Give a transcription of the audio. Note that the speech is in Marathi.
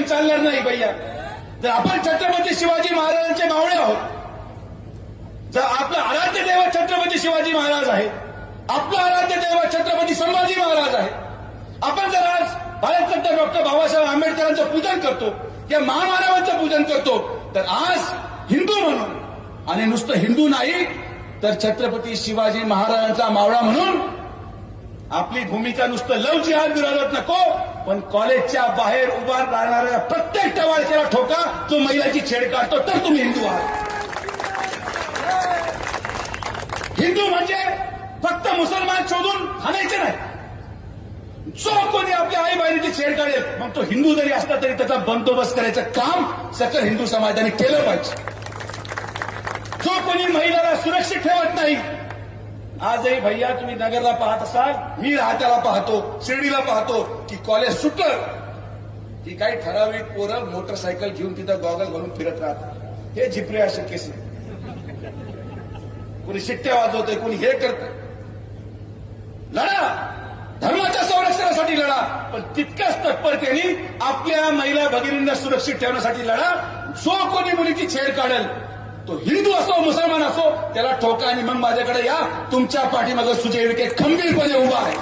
चालणार नाही भैया. जर आपण छत्रपती शिवाजी महाराजांचे मावळे आहोत, जर आपलं आराध्य दैवत छत्रपती शिवाजी महाराज आहे, आपलं आराध्य दैवत छत्रपती संभाजी महाराज आहे, आपण जर आज भारतरत्न डॉक्टर बाबासाहेब आंबेडकरांचं पूजन करतो किंवा महामानवांचं पूजन करतो, तर आज हिंदू म्हणून आणि नुसतं हिंदू नाही तर छत्रपती शिवाजी महाराजांचा मावळा म्हणून आपली भूमिका नुसतं लव जिहाद विरोधात नको, पण कॉलेजच्या बाहेर उभा राहणाऱ्या प्रत्येक टवाळक्याला ठोका जो महिलाची छेड काढतो, तर तुम्ही हिंदू आहात. हिंदू म्हणजे फक्त मुसलमान शोधून हाणायचे नाही. जो कोणी आपल्या आई बहिणीची छेड काढेल मग तो हिंदू जरी असला तरी त्याचा बंदोबस्त करायचं काम सकल हिंदू समाजाने केलं पाहिजे. जो कोणी महिलाला सुरक्षित ठेवत नाही, आजही भैया तुम्ही नगरला पाहत असाल, मी राहत्याला पाहतो, शिर्डीला पाहतो की कॉलेज सुटलं की काही ठराविक पोरं मोटरसायकल घेऊन तिथं गॉगल घालून फिरत राहतात. हे झिपरे असे केस, कोणी शिट्ट्या वाजवतंय, कोणी हे करतंय. लढा, धर्माच्या संरक्षणासाठी लढा, पण तितक्याच तत्परतेने आपल्या महिला भगिनींना सुरक्षित ठेवण्यासाठी लढा. जो कोणी मुलीची छेड काढेल तो हिंदू असो मुसलमान असो त्याला ठोका आणि मग माझ्याकडे या. तुमच्या पाठीमागे सुजय विखे खंबीरपणे उभा आहे.